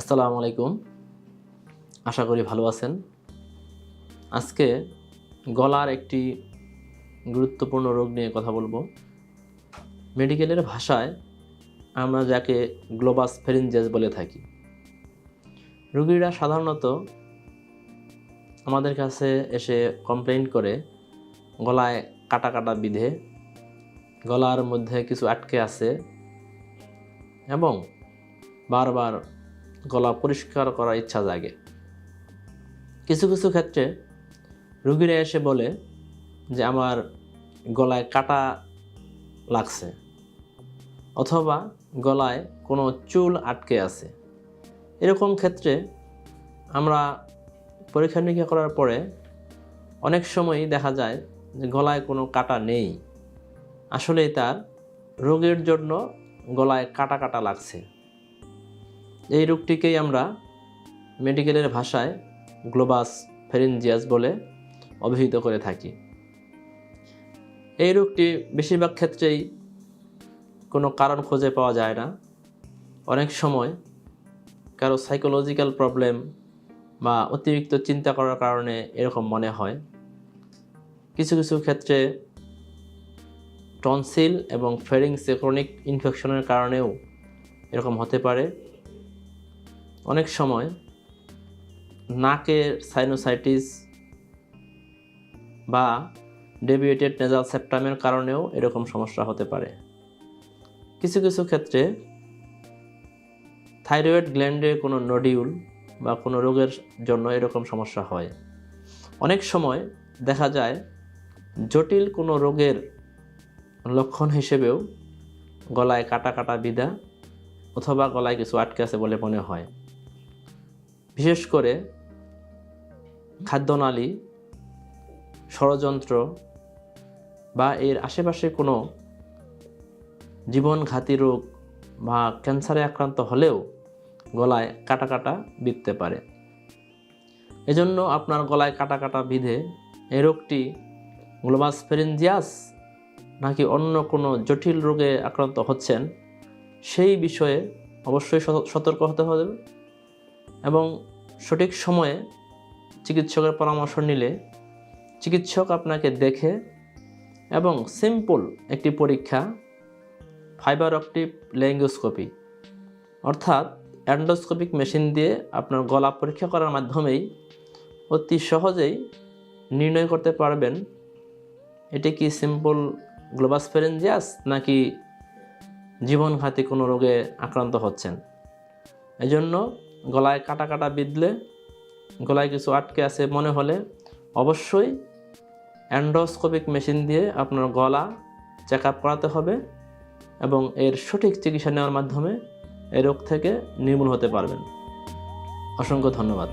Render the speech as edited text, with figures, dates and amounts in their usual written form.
আসসালামু আলাইকুম। আশা করি ভালো আছেন। আজকে গলার একটি গুরুত্বপূর্ণ রোগ নিয়ে কথা বলবো। মেডিকেলের ভাষায় আমরা যাকে গ্লোবাস ফেরিঞ্জিয়াস বলে থাকি। রোগীরা সাধারণত আমাদের কাছে এসে কমপ্লেইন করে গলায় কাটা কাটা বিঁধে, গলার মধ্যে কিছু আটকে আছে এবং বারবার গলা পরিষ্কার করার ইচ্ছা জাগে। কিছু কিছু ক্ষেত্রে রোগীরা এসে বলে যে আমার গলায় কাটা লাগছে অথবা গলায় কোনো চুল আটকে আছে। এরকম ক্ষেত্রে আমরা পরীক্ষা নিরীক্ষা করার পরে অনেক সময়ই দেখা যায় যে গলায় কোনো কাটা নেই, আসলেই তার রোগের জন্য গলায় কাটা কাটা লাগছে। এই রোগটিকেই আমরা মেডিকেলের ভাষায় গ্লোবাস ফেরিঞ্জিয়াস বলে অভিহিত করে থাকি। এই রোগটি বেশিরভাগ ক্ষেত্রেই কোনো কারণ খুঁজে পাওয়া যায় না। অনেক সময় কারো সাইকোলজিক্যাল প্রবলেম বা অতিরিক্ত চিন্তা করার কারণে এরকম মনে হয়। কিছু কিছু ক্ষেত্রে টনসিল এবং ফেরিংসে ক্রনিক ইনফেকশনের কারণেও এরকম হতে পারে। অনেক সময় নাকের সাইনোসাইটিস বা ডেভিয়েটেড নেজাল সেপ্টামের কারণেও এরকম সমস্যা হতে পারে। কিছু কিছু ক্ষেত্রে থাইরয়েড গ্ল্যান্ডে কোনো নডিউল বা কোনো রোগের জন্য এরকম সমস্যা হয়। অনেক সময় দেখা যায় জটিল কোনো রোগের লক্ষণ হিসেবেও গলায় কাটা কাটা বিঁধা অথবা গলায় কিছু আটকে আছে বলে মনে হয়। বিশেষ করে খাদ্যনালী, ষড়যন্ত্র বা এর আশেপাশে কোনো জীবনঘাতী রোগ বা ক্যান্সারে আক্রান্ত হলেও গলায় কাটা কাটা বিঁধতে পারে। এজন্য আপনার গলায় কাটা কাটা বিঁধে এই রোগটি গ্লোবাস ফেরিঞ্জিয়াস নাকি অন্য কোনো জটিল রোগে আক্রান্ত হচ্ছেন সেই বিষয়ে অবশ্যই সতর্ক হতে হবে এবং সঠিক সময়ে চিকিৎসকের পরামর্শ নিলে চিকিৎসক আপনাকে দেখে এবং সিম্পল একটি পরীক্ষা ফাইবার অপটিক ল্যারিঙ্গোস্কোপি অর্থাৎ এন্ডোস্কোপিক মেশিন দিয়ে আপনার গলা পরীক্ষা করার মাধ্যমেই অতি সহজেই নির্ণয় করতে পারবেন এটি কি সিম্পল গ্লোবাস ফেরিঞ্জিয়াস নাকি জীবনঘাতী কোনো রোগে আক্রান্ত হচ্ছেন। এজন্য গলায় কাটা কাটা বিঁধলে, গলায় কিছু আটকে আছে মনে হলে অবশ্যই এন্ডোস্কোপিক মেশিন দিয়ে আপনার গলা চেক আপ করাতে হবে এবং এর সঠিক চিকিৎসা নেওয়ার মাধ্যমে এই রোগ থেকে নির্মূল হতে পারবেন। অসংখ্য ধন্যবাদ।